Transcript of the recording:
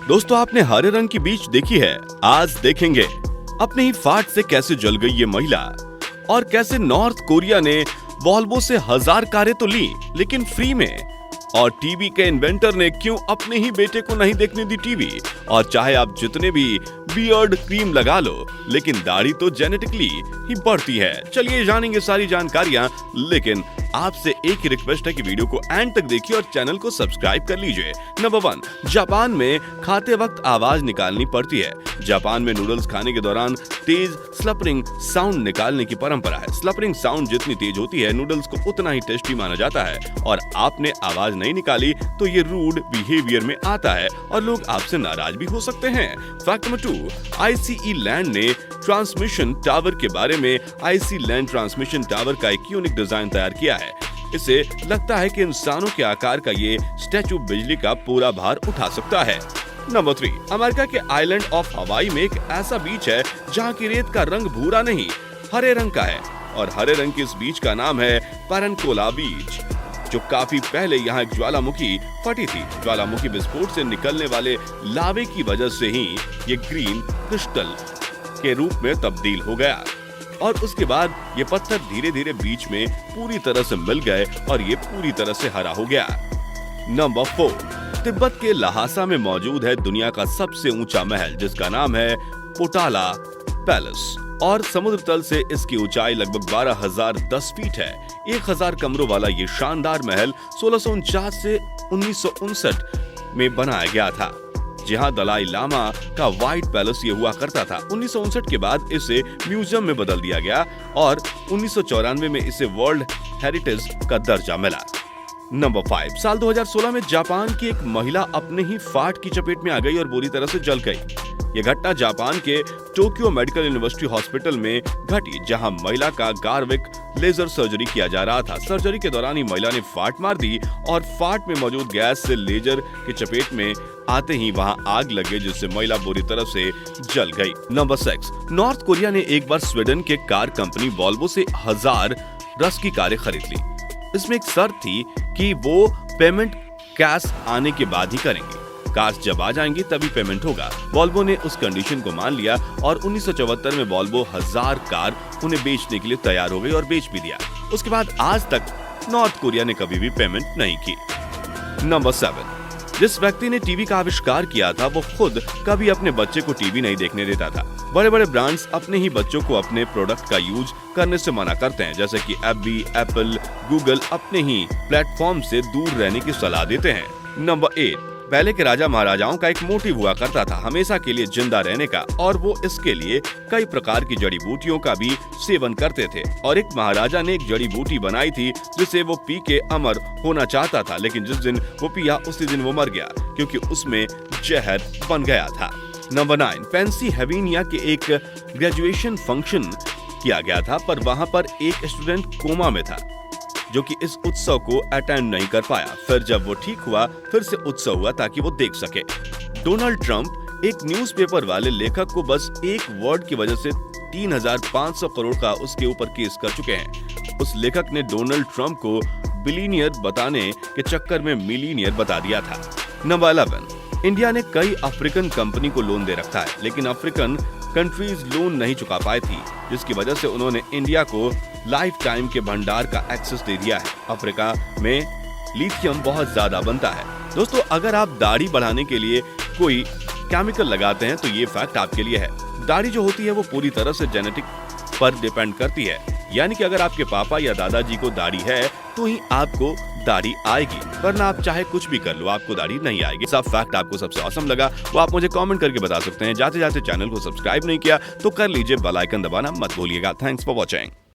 दोस्तों, आपने हरे रंग की बीच देखी है? आज देखेंगे अपने ही फाट से कैसे जल गई ये महिला और कैसे नॉर्थ कोरिया ने वॉल्वो से 1000 कारें तो ली लेकिन फ्री में, और टीवी के इन्वेंटर ने क्यों अपने ही बेटे को नहीं देखने दी टीवी। और चाहे आप जितने भी बियर्ड क्रीम लगा लो लेकिन दाढ़ी तो जेनेटिकली ही बढ़ती है। चलिए जानेंगे सारी जानकारियां, लेकिन आपसे एक ही रिक्वेस्ट है कि वीडियो को एंड तक देखिए और चैनल को सब्सक्राइब कर लीजिए। नंबर 1, जापान में खाते वक्त आवाज निकालनी पड़ती है। जापान में नूडल्स खाने के दौरान तेज स्लपरिंग साउंड निकालने की परंपरा है। स्लपरिंग साउंड जितनी तेज होती है, नूडल्स को उतना ही टेस्टी माना जाता है, और आपने आवाज नहीं निकाली तो ये रूड बिहेवियर में आता है और लोग आपसे नाराज भी हो सकते हैं। फैक्ट नंबर 2, आईसीई लैंड ने ट्रांसमिशन टावर के बारे में आईसी लैंड ट्रांसमिशन टावर का एक यूनिक डिजाइन तैयार किया है। इसे लगता है कि इंसानों के आकार का ये स्टैचू बिजली का पूरा भार उठा सकता है। नंबर 3, अमेरिका के आइलैंड ऑफ हवाई में एक ऐसा बीच है जहां की रेत का रंग भूरा नहीं, हरे रंग का है, और हरे रंग के इस बीच का नाम है पैरनकोला बीच, जो काफी पहले यहाँ एक ज्वालामुखी फटी थी। ज्वालामुखी विस्फोट से निकलने वाले लावे की वजह से ही ये ग्रीन क्रिस्टल के रूप में तब्दील हो गया, और उसके बाद ये पत्थर धीरे धीरे बीच में पूरी तरह से मिल गए और ये पूरी तरह से हरा हो गया। नंबर 4, तिब्बत के लहासा में मौजूद है दुनिया का सबसे ऊंचा महल, जिसका नाम है पोटाला पैलेस, और समुद्र तल से इसकी ऊंचाई लगभग 12,010 फीट है। 1000 कमरों वाला ये शानदार महल 1649 से 1959 में बनाया गया था, जहां दलाई लामा का व्हाइट पैलेस ये हुआ करता था। 1959 के बाद इसे म्यूजियम में बदल दिया गया और 1994 में इसे वर्ल्ड हेरिटेज का दर्जा मिला। नंबर 5, साल 2016 में जापान की एक महिला अपने ही फाट की चपेट में आ गई और बुरी तरह से जल गई। यह घटना जापान के टोक्यो मेडिकल यूनिवर्सिटी हॉस्पिटल में घटी, जहां महिला का गार्विक लेजर सर्जरी किया जा रहा था। सर्जरी के दौरान ही महिला ने फाट मार दी और फाट में मौजूद गैस से लेजर के चपेट में आते ही वहां आग लग गई, जिससे महिला बुरी तरह से जल गई। नंबर 6, नॉर्थ कोरिया ने एक बार स्वीडन के कार कंपनी वॉल्वो से 1000 रस की कारें खरीद ली। इसमें एक शर्त थी कि वो पेमेंट कैश आने के बाद ही करेंगे, कार्स जब आ जाएंगी तभी पेमेंट होगा। वॉल्वो ने उस कंडीशन को मान लिया और 1974 में वॉल्वो 1000 कार उन्हें बेचने के लिए तैयार हो गई और बेच भी दिया। उसके बाद आज तक नॉर्थ कोरिया ने कभी भी पेमेंट नहीं की। नंबर 7, जिस व्यक्ति ने टीवी का आविष्कार किया था वो खुद कभी अपने बच्चे को टीवी नहीं देखने देता था। बड़े बड़े ब्रांड्स अपने ही बच्चों को अपने प्रोडक्ट का यूज करने से मना करते हैं, जैसे कि एप्पल, गूगल अपने ही प्लेटफॉर्म से दूर रहने की सलाह देते हैं। नंबर 8, पहले के राजा महाराजाओं का एक मोटिव हुआ करता था हमेशा के लिए जिंदा रहने का, और वो इसके लिए कई प्रकार की जड़ी बूटियों का भी सेवन करते थे। और एक महाराजा ने एक जड़ी बूटी बनाई थी जिसे वो पी के अमर होना चाहता था, लेकिन जिस दिन वो पिया उसी दिन वो मर गया क्योंकि उसमें जहर बन गया था। नंबर 9, पेंसिल्वेनिया के एक ग्रेजुएशन फंक्शन किया गया था, पर वहाँ पर एक स्टूडेंट कोमा में था जो कि इस उत्सव को अटेंड नहीं कर पाया। फिर जब वो ठीक हुआ फिर से उत्सव हुआ ताकि वो देख सके। डोनाल्ड ट्रंप एक न्यूज़पेपर वाले लेखक को बस एक वर्ड की वजह से 3500 करोड़ का उसके ऊपर केस कर चुके हैं। उस लेखक ने डोनाल्ड ट्रंप को बिलियनियर बताने के चक्कर में मिलीनियर बता दिया था। नंबर 11, इंडिया ने कई अफ्रीकन कंपनी को लोन दे रखा है, लेकिन अफ्रीकन कंट्रीज लोन नहीं चुका पाई थी, जिसकी वजह से उन्होंने इंडिया को लाइफ टाइम के भंडार का एक्सेस दे दिया है। अफ्रीका में लिथियम बहुत ज्यादा बनता है। दोस्तों, अगर आप दाढ़ी बढ़ाने के लिए कोई केमिकल लगाते हैं तो ये फैक्ट आपके लिए है। दाढ़ी जो होती है वो पूरी तरह से जेनेटिक पर डिपेंड करती है, यानी कि अगर आपके पापा या दादाजी को दाढ़ी है तो ही आपको दाढ़ी आएगी, वरना आप चाहे कुछ भी कर लो आपको दाढ़ी नहीं आएगी। सब फैक्ट आपको सबसे औसम लगा वो आप मुझे कमेंट करके बता सकते हैं। जाते जाते चैनल को सब्सक्राइब नहीं किया तो कर लीजिए, बेल आइकन दबाना मत भूलिएगा। Thanks for watching.